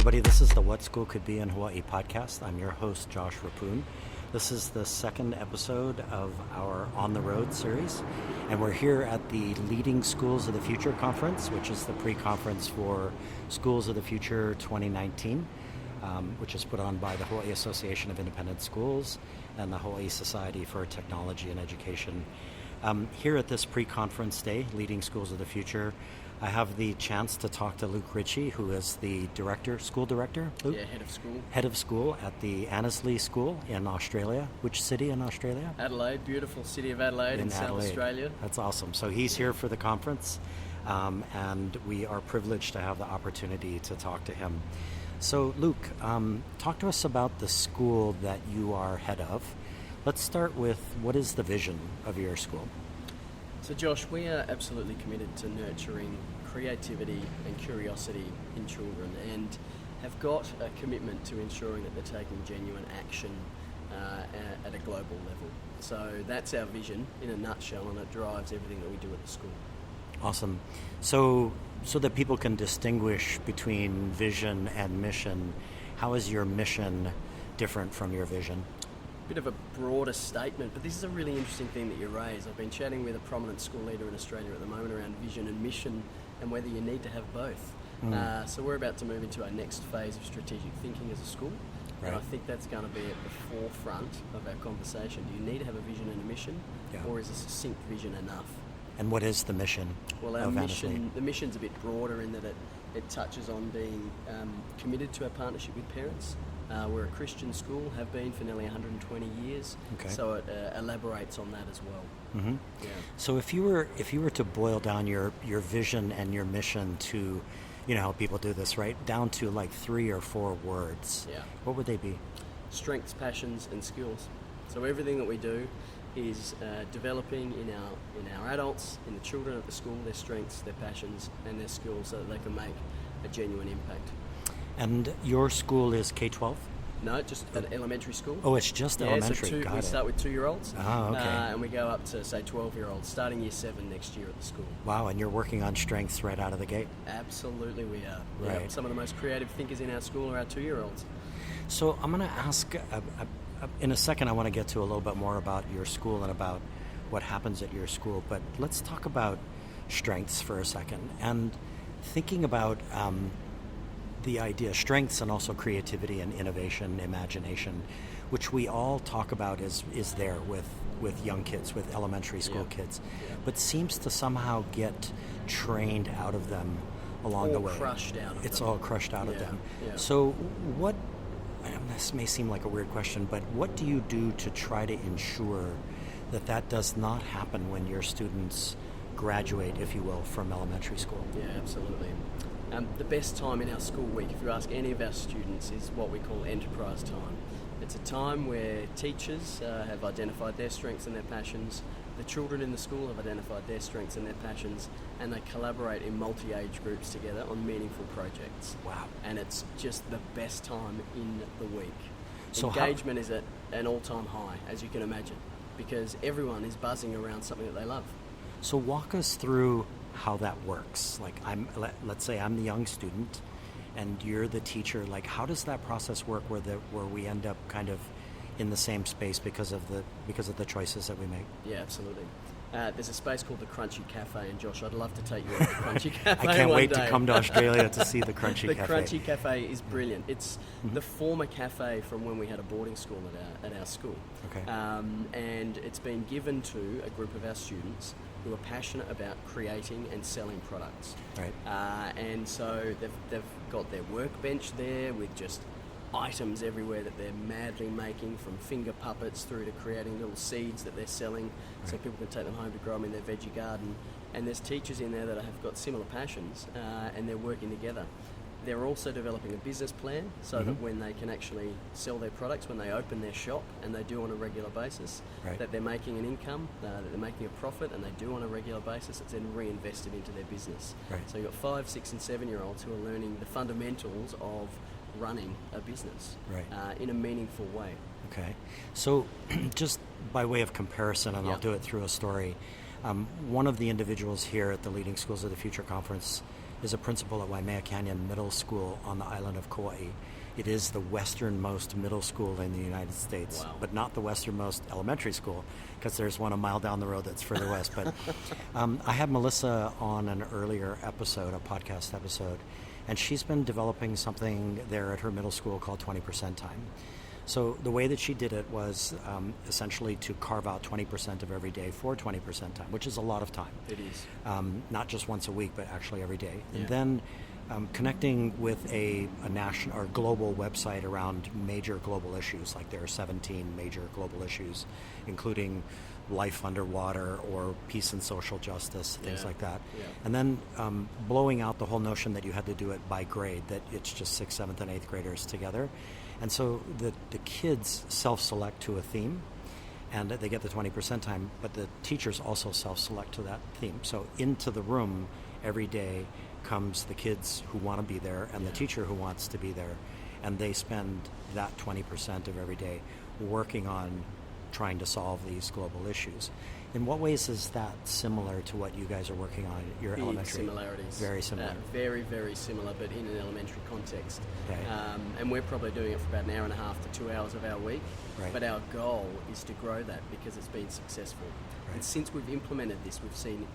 everybody. This is the What School Could Be in Hawaii podcast. I'm your host, Josh Rapoon. This is the second episode of our On the Road series, and we're here at the Leading Schools of the Future conference, which is the pre-conference for Schools of the Future 2019, which is put on by the Hawaii Association of Independent Schools and the Hawaii Society for Technology and Education. Here at this pre-conference day, Leading Schools of the Future, I have the chance to talk to Luke Ritchie, who is the school director, Luke? Yeah, head of school. Head of school at the Annesley School in Australia. Which city in Australia? Adelaide, beautiful city of Adelaide in South Australia. That's awesome. So he's here for the conference, and we are privileged to have the opportunity to talk to him. So Luke, talk to us about the school that you are head of. Let's start with, what is the vision of your school? So Josh, we are absolutely committed to nurturing creativity and curiosity in children, and have got a commitment to ensuring that they're taking genuine action at a global level. So that's our vision in a nutshell, and it drives everything that we do at the school. Awesome. So that people can distinguish between vision and mission, how is your mission different from your vision? Bit of a broader statement, but this is a really interesting thing that you raise. I've been chatting with a prominent school leader in Australia at the moment around vision and mission and whether you need to have both. So we're about to move into our next phase of strategic thinking as a school. Right. And I think that's going to be at the forefront of our conversation. Do you need to have a vision and a mission, or is a succinct vision enough? And what is the mission? Well, our mission, the mission's a bit broader in that it touches on being committed to our partnership with parents. We're a Christian school, have been for nearly 120 years, so it elaborates on that as well. Mm-hmm. Yeah. So if you were to boil down your vision and your mission to, you know how people do this, right? Down to like 3 or 4 words. Yeah. What would they be? Strengths, passions, and skills. So everything that we do is developing in our adults, in the children at the school, their strengths, their passions, and their skills, so that they can make a genuine impact. And your school is K-12? No, just an elementary school. Oh, it's just elementary. So we start with 2-year-olds. Oh, okay. And we go up to, say, 12-year-olds, starting year 7 next year at the school. Wow, and you're working on strengths right out of the gate? Absolutely we are. Right. Yeah, some of the most creative thinkers in our school are our 2-year-olds. So I'm going to ask, in a second I want to get to a little bit more about your school and about what happens at your school, but let's talk about strengths for a second. And thinking about the idea, strengths, and also creativity and innovation, imagination, which we all talk about is there with young kids, with elementary school kids, but seems to somehow get trained out of them along the way. It's all crushed out of them. Yeah. So what, this may seem like a weird question, but what do you do to try to ensure that does not happen when your students graduate, if you will, from elementary school? Yeah, absolutely. The best time in our school week, if you ask any of our students, is what we call enterprise time. It's a time where teachers have identified their strengths and their passions, the children in the school have identified their strengths and their passions, and they collaborate in multi-age groups together on meaningful projects. Wow. And it's just the best time in the week. So engagement is at an all-time high, as you can imagine, because everyone is buzzing around something that they love. So walk us through how that works. Like, let's say I'm the young student and you're the teacher. Like, how does that process work where we end up kind of in the same space because of the choices that we make? Yeah, absolutely. There's a space called the Crunchy Cafe, and Josh, I'd love to take you to the Crunchy Cafe. I can't wait to come to Australia to see the Crunchy Cafe. The Crunchy Cafe is brilliant. It's the former cafe from when we had a boarding school at our school. Okay. And it's been given to a group of our students who are passionate about creating and selling products. Right. And so they've got their workbench there with just items everywhere that they're madly making, from finger puppets through to creating little seeds that they're selling, so people can take them home to grow them in their veggie garden. And there's teachers in there that have got similar passions, and they're working together. They're also developing a business plan so that when they can actually sell their products, when they open their shop, and they do on a regular basis, that they're making an income, that they're making a profit, and they do on a regular basis, it's then reinvested into their business. Right. So you've got 5, 6 and 7-year-olds who are learning the fundamentals of running a business in a meaningful way. Okay. So just by way of comparison, and I'll do it through a story, one of the individuals here at the Leading Schools of the Future conference is a principal at Waimea Canyon Middle School on the island of Kauai. It is the westernmost middle school in the United States, Wow. but not the westernmost elementary school, because there's one a mile down the road that's further west. But I had Melissa on an earlier episode, a podcast episode, and she's been developing something there at her middle school called 20% time. So the way that she did it was essentially to carve out 20% of every day for 20% time, which is a lot of time. It is. Not just once a week, but actually every day. Yeah. And then connecting with a national or global website around major global issues, like there are 17 major global issues, including life underwater or peace and social justice, things like that. Yeah. And then blowing out the whole notion that you had to do it by grade, that it's just 6th, 7th, and 8th graders together. And so the kids self-select to a theme, and they get the 20% time, but the teachers also self-select to that theme. So into the room every day comes the kids who want to be there and the teacher who wants to be there, and they spend that 20% of every day working on trying to solve these global issues. In what ways is that similar to what you guys are working on at your Big elementary? similarities. Very similar. Very, very similar, but in an elementary context. Okay. And we're probably doing it for about an hour and a half to 2 hours of our week. Right. But our goal is to grow that because it's been successful. Right. And since we've implemented this, we've seen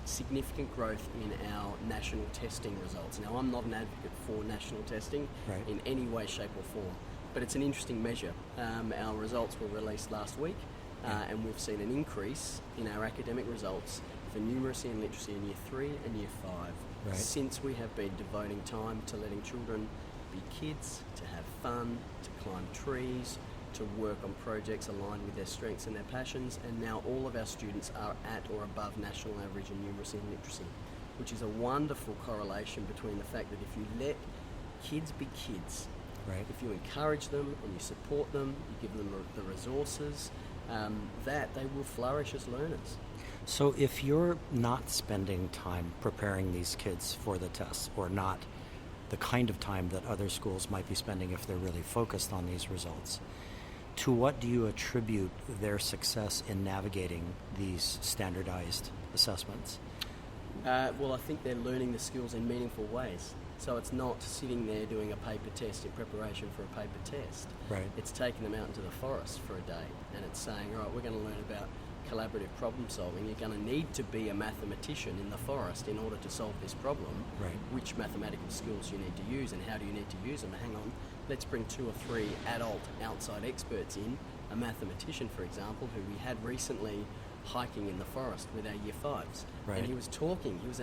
significant growth in our national testing results. Now, I'm not an advocate for national testing Right. in any way, shape or form, but it's an interesting measure. Our results were released last week. And we've seen an increase in our academic results for numeracy and literacy in Year 3 and Year 5 Right. since we have been devoting time to letting children be kids, to have fun, to climb trees, to work on projects aligned with their strengths and their passions, and now all of our students are at or above national average in numeracy and literacy, which is a wonderful correlation between the fact that if you let kids be kids, Right. if you encourage them and you support them, you give them the resources, that they will flourish as learners. So if you're not spending time preparing these kids for the tests, or not the kind of time that other schools might be spending if they're really focused on these results, to what do you attribute their success in navigating these standardized assessments? Well, I think they're learning the skills in meaningful ways. So it's not sitting there doing a paper test in preparation for a paper test. Right. It's taking them out into the forest for a day, and it's saying, all right, we're going to learn about collaborative problem solving. You're going to need to be a mathematician in the forest in order to solve this problem. Right. Which mathematical skills you need to use and how do you need to use them? Hang on, let's bring 2 or 3 adult outside experts in, a mathematician, for example, who we had recently hiking in the forest with our Year 5s. Right. And he was talking, he was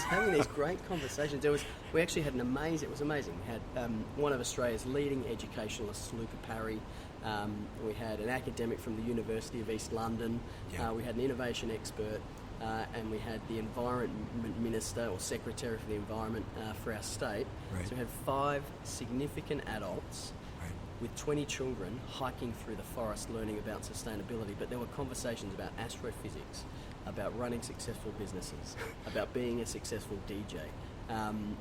having these great conversations. We actually had it was amazing. We had one of Australia's leading educationalists, Luca Parry. We had an academic from the University of East London. Yeah. We had an innovation expert. And we had the Environment Minister or Secretary for the Environment for our state. Right. So we had 5 significant adults Right. with 20 children hiking through the forest learning about sustainability, but there were conversations about astrophysics, about running successful businesses, about being a successful DJ,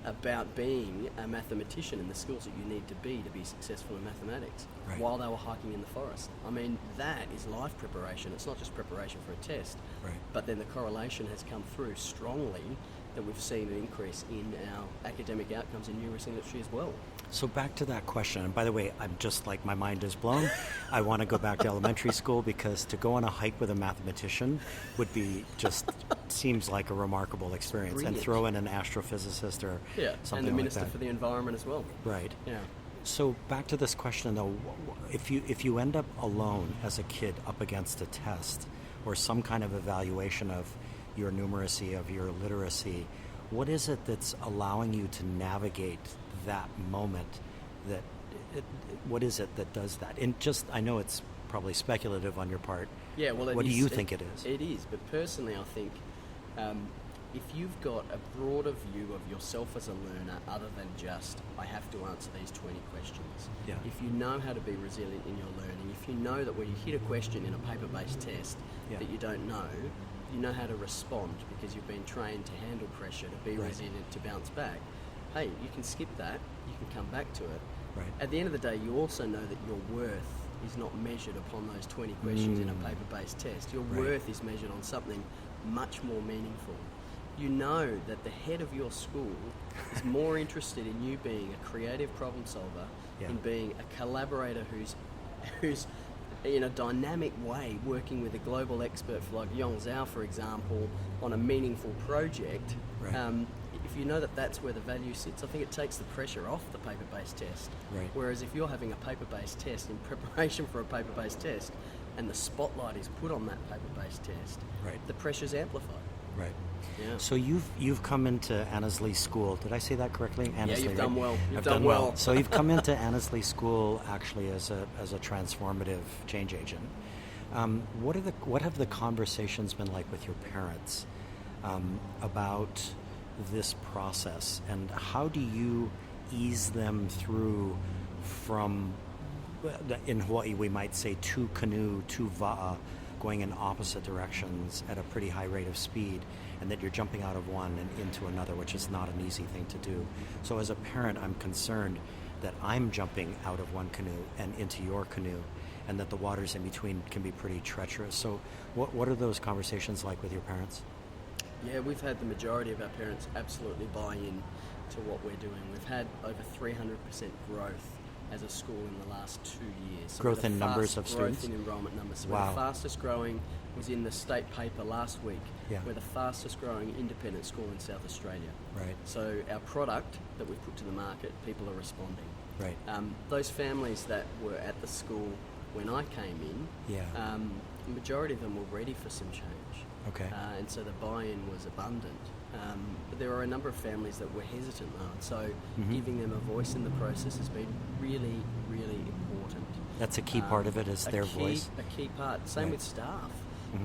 about being a mathematician and the skills that you need to be successful in mathematics, Right. while they were hiking in the forest. I mean, that is life preparation. It's not just preparation for a test, Right. but then the correlation has come through strongly that we've seen an increase in our academic outcomes in numeracy and literacy as well. So back to that question, and by the way, I'm just like, my mind is blown. I want to go back to elementary school, because to go on a hike with a mathematician would be just, seems like a remarkable experience. Brilliant. And throw in an astrophysicist or something and the like Minister that. for the Environment as well. Right. Yeah. So back to this question though, if you end up alone as a kid up against a test or some kind of evaluation of your numeracy, of your literacy, what is it that's allowing you to navigate that moment? What is it that does that? And just, I know it's probably speculative on your part. Yeah, well, what do you think it is? It is, but personally I think if you've got a broader view of yourself as a learner other than just, I have to answer these 20 questions, Yeah. if you know how to be resilient in your learning, if you know that when you hit a question in a paper-based test Yeah. that you don't know, you know how to respond because you've been trained to handle pressure, to be Right. resilient, to bounce back, hey, you can skip that, you can come back to it. Right. At the end of the day, you also know that your worth is not measured upon those 20 questions in a paper-based test. Your Right. worth is measured on something much more meaningful. you know that the head of your school is more interested in you being a creative problem solver, in being a collaborator who's in a dynamic way working with a global expert like Yong Zhao, for example, on a meaningful project. Right. If you know that that's where the value sits, I think it takes the pressure off the paper-based test. Right. Whereas if you're having a paper-based test in preparation for a paper-based test and the spotlight is put on that paper-based test, Right. the pressure's amplified. Right. Yeah. So you've come into Annesley School. Did I say that correctly? Annesley, you've done right? well. I've done well. So you've come into Annesley School actually as a transformative change agent. What have the conversations been like with your parents about this process, and how do you ease them through from, in Hawaii we might say, to canoe to va'a, going in opposite directions at a pretty high rate of speed, and that you're jumping out of one and into another, which is not an easy thing to do. So as a parent, I'm concerned that I'm jumping out of one canoe and into your canoe, and that the waters in between can be pretty treacherous. So what are those conversations like with your parents? Yeah, we've had the majority of our parents absolutely buy in to what we're doing. We've had over 300% growth as a school in the last 2 years. So growth in numbers of students? Growth in enrolment numbers. So Wow. the fastest growing was in the state paper last week. Yeah. We're the fastest growing independent school in South Australia. Right. So our product that we've put to the market, people are responding. Right. Those families that were at the school when I came in, the majority of them were ready for some change. Okay. And so the buy-in was abundant. But there are a number of families that were hesitant though, and so giving them a voice in the process has been really, really important. That's a key part of it, is their voice. A key part. Same Right. with staff.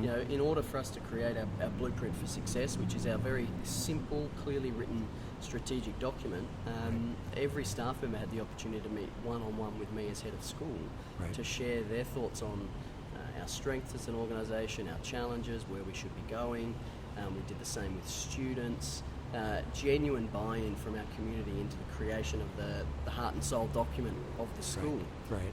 You know, in order for us to create our blueprint for success, which is our very simple, clearly written strategic document, every staff member had the opportunity to meet one-on-one with me as head of school to share their thoughts on our strengths as an organisation, our challenges, where we should be going. We did the same with students. Genuine buy-in from our community into the creation of the heart and soul document of the school. Right.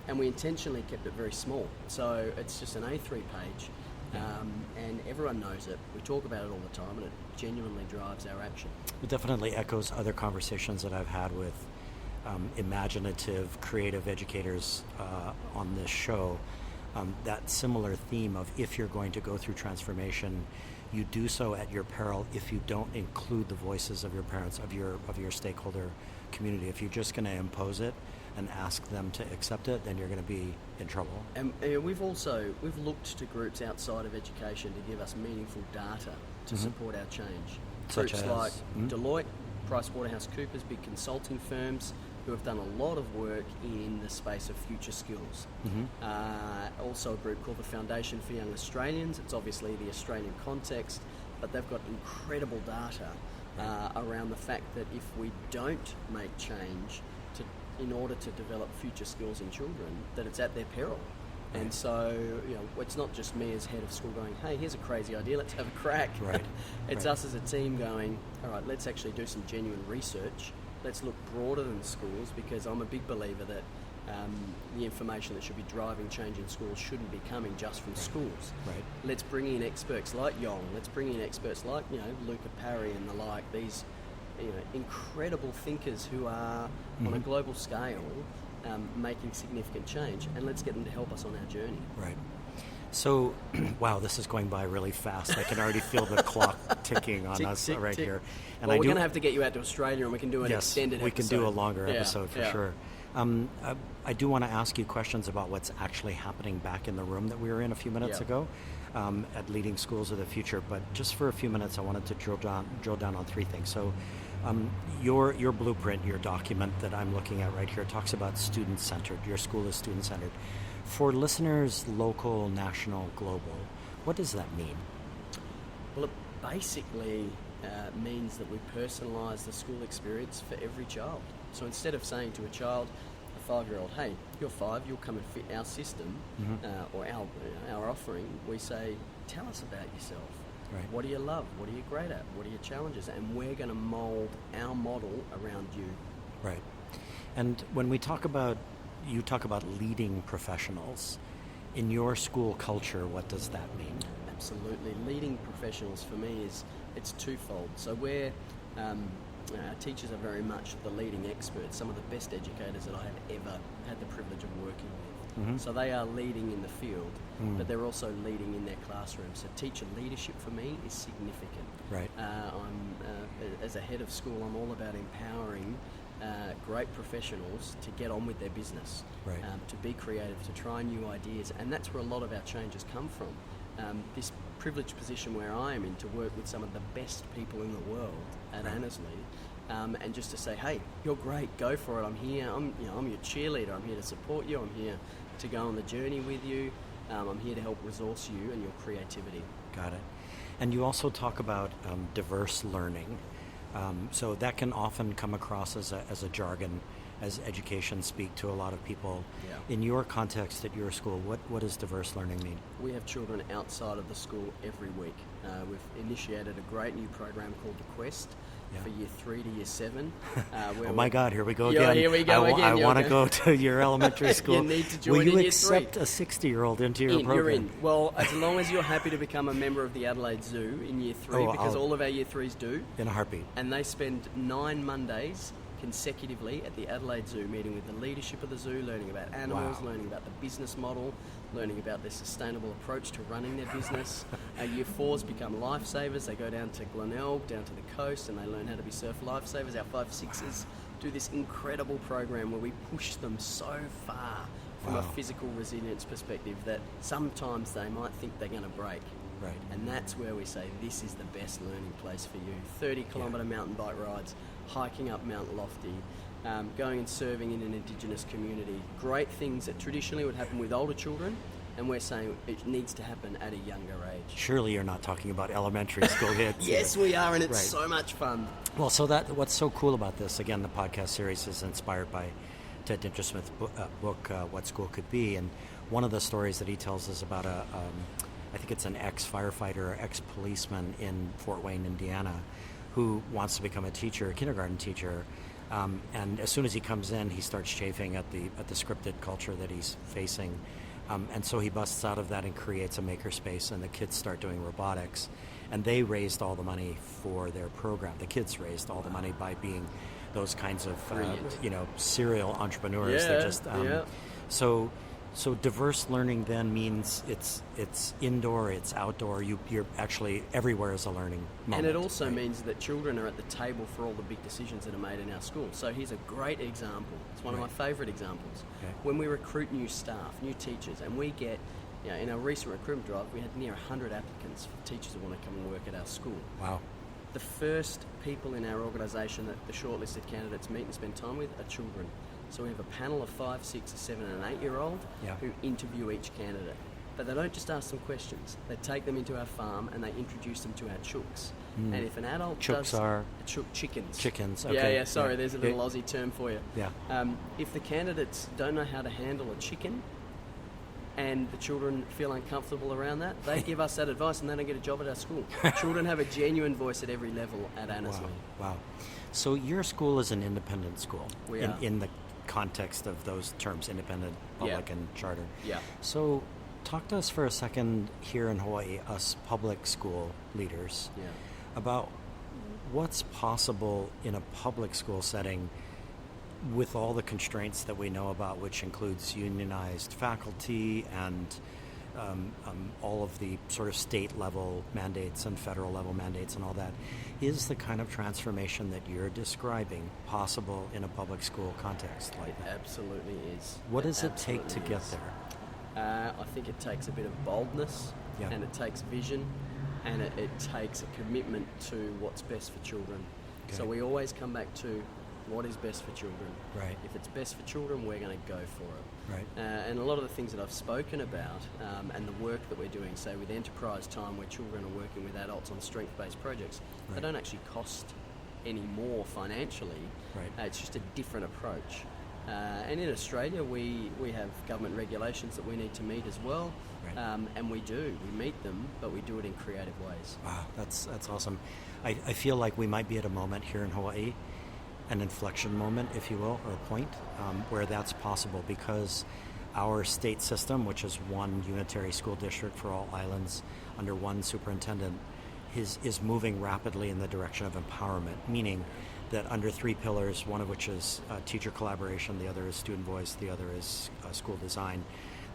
And we intentionally kept it very small. So it's just an A3 page, and everyone knows it. We talk about it all the time, and it genuinely drives our action. It definitely echoes other conversations that I've had with imaginative, creative educators on this show. That similar theme of, if you're going to go through transformation, you do so at your peril if you don't include the voices of your parents, of your stakeholder community. If you're just going to impose it and ask them to accept it, then you're going to be in trouble. And we've looked to groups outside of education to give us meaningful data to support our change. Such Groups as? like Deloitte, PricewaterhouseCoopers, big consulting firms who have done a lot of work in the space of future skills. Also a group called the Foundation for Young Australians. It's obviously the Australian context, but they've got incredible data around the fact that if we don't make change in order to develop future skills in children, that it's at their peril. And so, you know, it's not just me as head of school going, hey, here's a crazy idea, let's have a crack. It's us as a team going, all right, let's actually do some genuine research. Let's look broader than schools, because I'm a big believer that the information that should be driving change in schools shouldn't be coming just from schools. Let's bring in experts like Yong. Let's bring in experts like, you know, Luca Parry and the like. These, you know, incredible thinkers who are on a global scale making significant change, and let's get them to help us on our journey. Right. So, wow, this is going by really fast. I can already feel the clock ticking on us tick, right tick. here. And we're going to have to get you out to Australia, and we can do an extended episode. We can do a longer episode for sure. I do want to ask you questions about what's actually happening back in the room that we were in a few minutes ago at Leading Schools of the Future. But just for a few minutes, I wanted to drill down on three things. So your blueprint, your document that I'm looking at right here, talks about student-centered. Your school is student-centered. For listeners, local, national, global, what does that mean? Well, it basically means that we personalise the school experience for every child. So instead of saying to a child, a 5-year-old, hey, you're 5, you'll come and fit our system or our offering, we say, tell us about yourself. What do you love? What are you great at? What are your challenges? And we're going to mould our model around you. Right. And when we talk about, you talk about leading professionals, in your school culture, what does that mean? Absolutely. Leading professionals for me it's twofold. So we're our teachers are very much the leading experts, some of the best educators that I have ever had the privilege of working with. Mm-hmm. So they are leading in the field, but they're also leading in their classrooms. So teacher leadership for me is significant. Right. As a head of school, I'm all about empowering great professionals to get on with their business, Right. To be creative, to try new ideas, and that's where a lot of our changes come from. This privileged position where I am in to work with some of the best people in the world at Right. Annesley, and just to say, hey, you're great, go for it. I'm here. I'm your cheerleader. I'm here to support you. I'm here to go on the journey with you. I'm here to help resource you and your creativity. Got it. And you also talk about diverse learning. So that can often come across as a jargon, as education speak to a lot of people. Yeah. In your context at your school, what does diverse learning mean? We have children outside of the school every week. We've initiated a great new program called The Quest for year 3 to year 7. Oh my God, here we go Yeah, again. here we go again. I want to go to your elementary school. You need to join Will you in year accept 3. a 60-year-old into your program? You're in. Well, as long as you're happy to become a member of the Adelaide Zoo in year 3, because all of our year 3s do. In a heartbeat. And they spend 9 Mondays consecutively at the Adelaide Zoo, meeting with the leadership of the zoo, learning about animals, learning about the business model, learning about their sustainable approach to running their business. Year 4s become lifesavers. They go down to Glenelg, down to the coast, and they learn how to be surf lifesavers. Our 5-6s do this incredible program where we push them so far from a physical resilience perspective that sometimes they might think they're going to break. Right. And that's where we say this is the best learning place for you. 30-kilometre mountain bike rides, hiking up Mount Lofty, going and serving in an Indigenous community. Great things that traditionally would happen with older children, and we're saying it needs to happen at a younger age. Surely you're not talking about elementary school kids. Yes, we are, and it's so much fun. Well, so what's so cool about this, again, the podcast series is inspired by Ted Dintersmith's book, What School Could Be, and one of the stories that he tells is about I think it's an ex-firefighter or ex-policeman in Fort Wayne, Indiana, who wants to become a teacher, a kindergarten teacher, and as soon as he comes in, he starts chafing at the scripted culture that he's facing, and so he busts out of that and creates a makerspace, and the kids start doing robotics, and they raised all the money for their program. The kids raised all the money by being those kinds of serial entrepreneurs. So diverse learning then means it's indoor, it's outdoor. You're actually everywhere as a learning moment. And it also means that children are at the table for all the big decisions that are made in our school. So here's a great example. It's one of my favourite examples. Okay. When we recruit new staff, new teachers, and we get, in our recent recruitment drive, we had near 100 applicants for teachers who want to come and work at our school. Wow. The first people in our organisation that the shortlisted candidates meet and spend time with are children. So we have a panel of 5, 6, 7 and an 8-year-old who interview each candidate. But they don't just ask them questions. They take them into our farm and they introduce them to our chooks. And if an adult Chooks are? Chickens. Chickens, okay. Sorry, there's a little Aussie term for you. Yeah. If the candidates don't know how to handle a chicken and the children feel uncomfortable around that, they give us that advice and they don't get a job at our school. Children have a genuine voice at every level at Annesley. Wow. So your school is an independent school. We are. In the context of those terms, independent, public, and charter. Yeah. So talk to us for a second here in Hawaii, us public school leaders, about what's possible in a public school setting with all the constraints that we know about, which includes unionized faculty and all of the sort of state level mandates and federal level mandates and all that. Is the kind of transformation that you're describing possible in a public school context like that? It absolutely is. What does it take to get there? I think it takes a bit of boldness, and it takes vision, and it takes a commitment to what's best for children. Okay. So we always come back to what is best for children. Right. If it's best for children, we're going to go for it. Right. And a lot of the things that I've spoken about and the work that we're doing, say with enterprise time where children are working with adults on strength-based projects, they don't actually cost any more financially. Right. It's just a different approach. And in Australia, we have government regulations that we need to meet as well. Right. And we meet them, but we do it in creative ways. Wow, that's awesome. I feel like we might be at a moment here in Hawaii, an inflection moment, if you will, or a point where that's possible, because our state system, which is one unitary school district for all islands under one superintendent, is moving rapidly in the direction of empowerment, meaning that under 3 pillars, one of which is teacher collaboration, the other is student voice, the other is school design,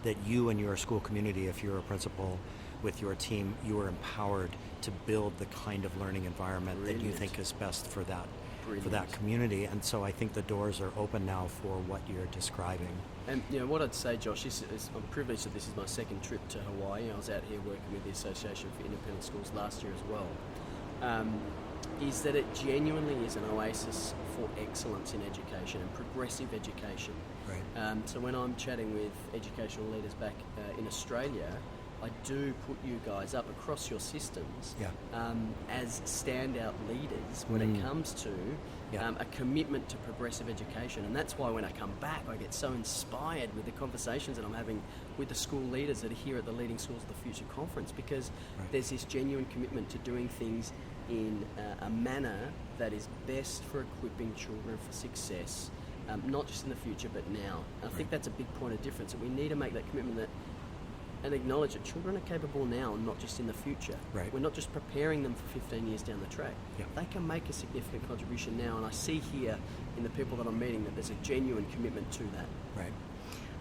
that you and your school community, if you're a principal with your team, you are empowered to build the kind of learning environment that you think is best for that community. And so I think the doors are open now for what you're describing. And what I'd say, Josh, is I'm privileged that this is my second trip to Hawaii. I was out here working with the Association for Independent Schools last year as well. Is that it genuinely is an oasis for excellence in education and progressive education. Right. So when I'm chatting with educational leaders back in Australia, I do put you guys up across your systems as standout leaders when it comes to a commitment to progressive education. And that's why when I come back, I get so inspired with the conversations that I'm having with the school leaders that are here at the Leading Schools of the Future conference, because there's this genuine commitment to doing things in a manner that is best for equipping children for success, not just in the future but now. I think that's a big point of difference, and we need to make that commitment and acknowledge that children are capable now and not just in the future. Right. We're not just preparing them for 15 years down the track. They can make a significant contribution now, and I see here in the people that I'm meeting that there's a genuine commitment to that. Right.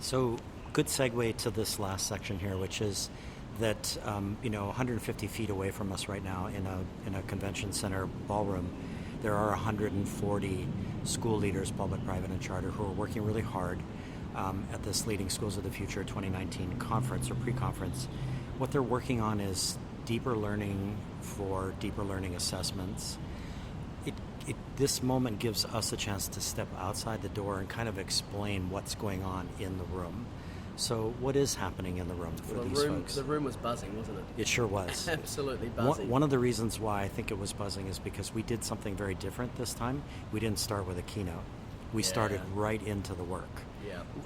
So good segue to this last section here, which is that 150 feet away from us right now in a convention center ballroom, there are 140 school leaders, public, private, and charter, who are working really hard at this Leading Schools of the Future 2019 conference or pre-conference. What they're working on is deeper learning for deeper learning assessments. This moment gives us a chance to step outside the door and kind of explain what's going on in the room. So what is happening in the room for these folks? The room was buzzing, wasn't it? It sure was. Absolutely buzzing. One of the reasons why I think it was buzzing is because we did something very different this time. We didn't start with a keynote. We started right into the work.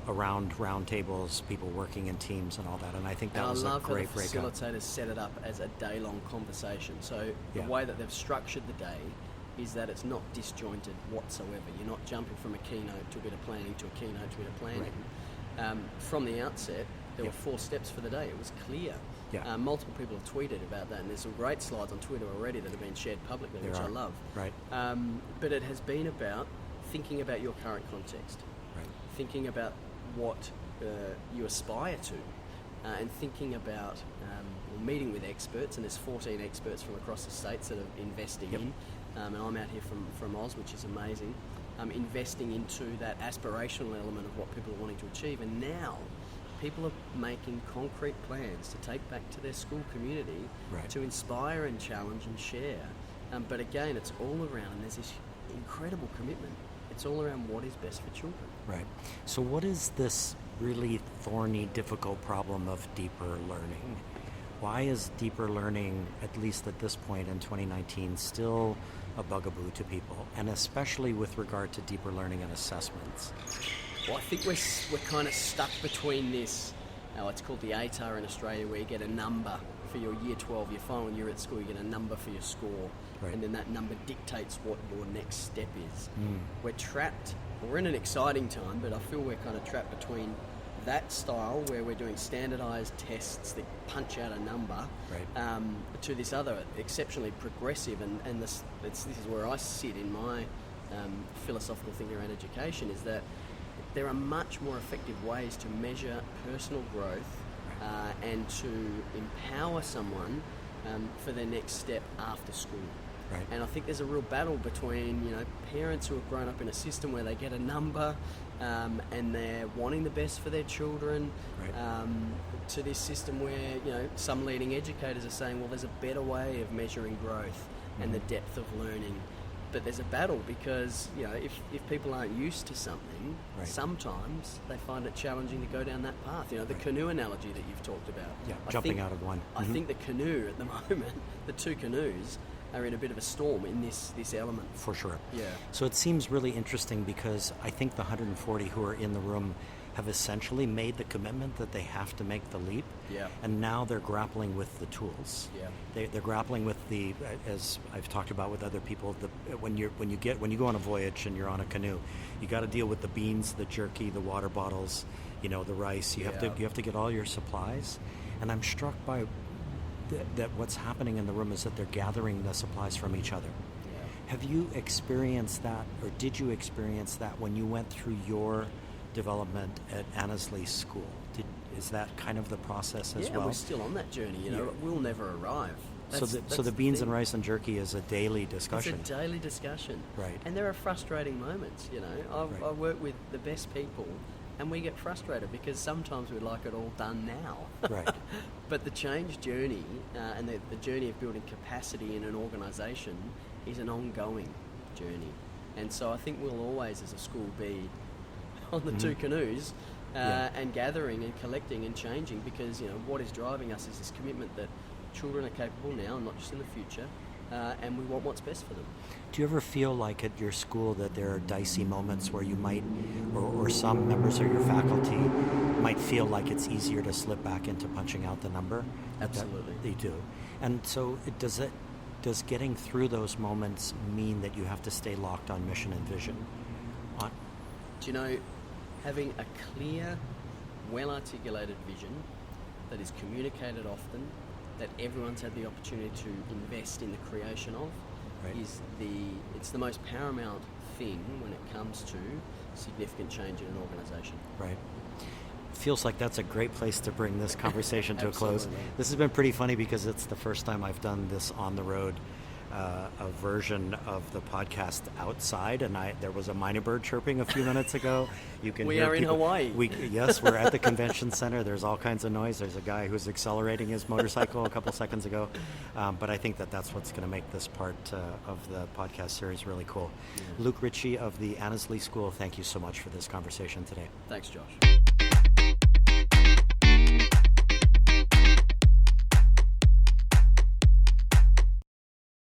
Around round tables, people working in teams and all that, and I think that was a great breakout. I love how the facilitators set it up as a day-long conversation. So the way that they've structured the day is that it's not disjointed whatsoever. You're not jumping from a keynote to a bit of planning to a keynote to a bit of planning. Right. From the outset, there were 4 steps for the day. It was clear. Multiple people have tweeted about that, and there's some great slides on Twitter already that have been shared publicly, which I love. Right. But it has been about thinking about your current context. Thinking about what you aspire to, and thinking about meeting with experts, and there's 14 experts from across the states that are investing in, and I'm out here from Oz, which is amazing, investing into that aspirational element of what people are wanting to achieve. And now people are making concrete plans to take back to their school community to inspire and challenge and share. But again, it's all around, and there's this incredible commitment. It's all around what is best for children. Right. So what is this really thorny, difficult problem of deeper learning? Why is deeper learning, at least at this point in 2019, still a bugaboo to people, and especially with regard to deeper learning and assessments? Well, I think we're kind of stuck between this, it's called the ATAR in Australia, where you get a number for your year 12, your final year at school, you get a number for your score, and then that number dictates what your next step is. We're trapped, we're in an exciting time, but I feel we're kind of trapped between that style where we're doing standardized tests that punch out a number, to this other exceptionally progressive, and this is where I sit in my philosophical thinking around education, is that there are much more effective ways to measure personal growth and to empower someone for their next step after school. And I think there's a real battle between parents who have grown up in a system where they get a number and they're wanting the best for their children, to this system where some leading educators are saying, well, there's a better way of measuring growth and the depth of learning. But there's a battle because if people aren't used to something, sometimes they find it challenging to go down that path. The canoe analogy that you've talked about. Jumping out of one. I think the canoe at the moment, the 2 canoes, are in a bit of a storm in this element. For sure. Yeah. So it seems really interesting because I think the 140 who are in the room have essentially made the commitment that they have to make the leap. And now they're grappling with the tools. They're grappling with the, as I've talked about with other people, when you go on a voyage and you're on a canoe, you got to deal with the beans, the jerky, the water bottles, the rice. You Yeah. have to get all your supplies, and I'm struck by that what's happening in the room is that they're gathering the supplies from each other. Yeah. Have you experienced that, or did you experience that when you went through your development at Annesley School? Is that kind of the process as Yeah, well? we're still on that journey. Yeah. We'll never arrive. So the beans and rice and jerky is a daily discussion. It's a daily discussion. Right. And there are frustrating moments, Right. I work with the best people and we get frustrated because sometimes we like it all done now. Right. But the change journey and the journey of building capacity in an organisation is an ongoing journey. And so I think we'll always as a school be on the two canoes and gathering and collecting and changing because, what is driving us is this commitment that children are capable now, not just in the future, and we want what's best for them. Do you ever feel like at your school that there are dicey moments where you might, or some members of your faculty might feel like it's easier to slip back into punching out the number? Absolutely. They do. And so does getting through those moments mean that you have to stay locked on mission and vision? Do having a clear, well-articulated vision that is communicated often, that everyone's had the opportunity to invest in the creation of, Right. it's the most paramount thing when it comes to significant change in an organisation. Right. Feels like that's a great place to bring this conversation to a close. Absolutely. This has been pretty funny because it's the first time I've done this on the road, a version of the podcast outside, and there was a Myna Bird chirping a few minutes ago. You can We hear are in people- Hawaii. Yes, we're at the convention center. There's all kinds of noise. There's a guy who's accelerating his motorcycle a couple seconds ago. But I think that's what's going to make this part of the podcast series really cool. Yeah. Luke Ritchie of the Annesley School, thank you so much for this conversation today. Thanks, Josh.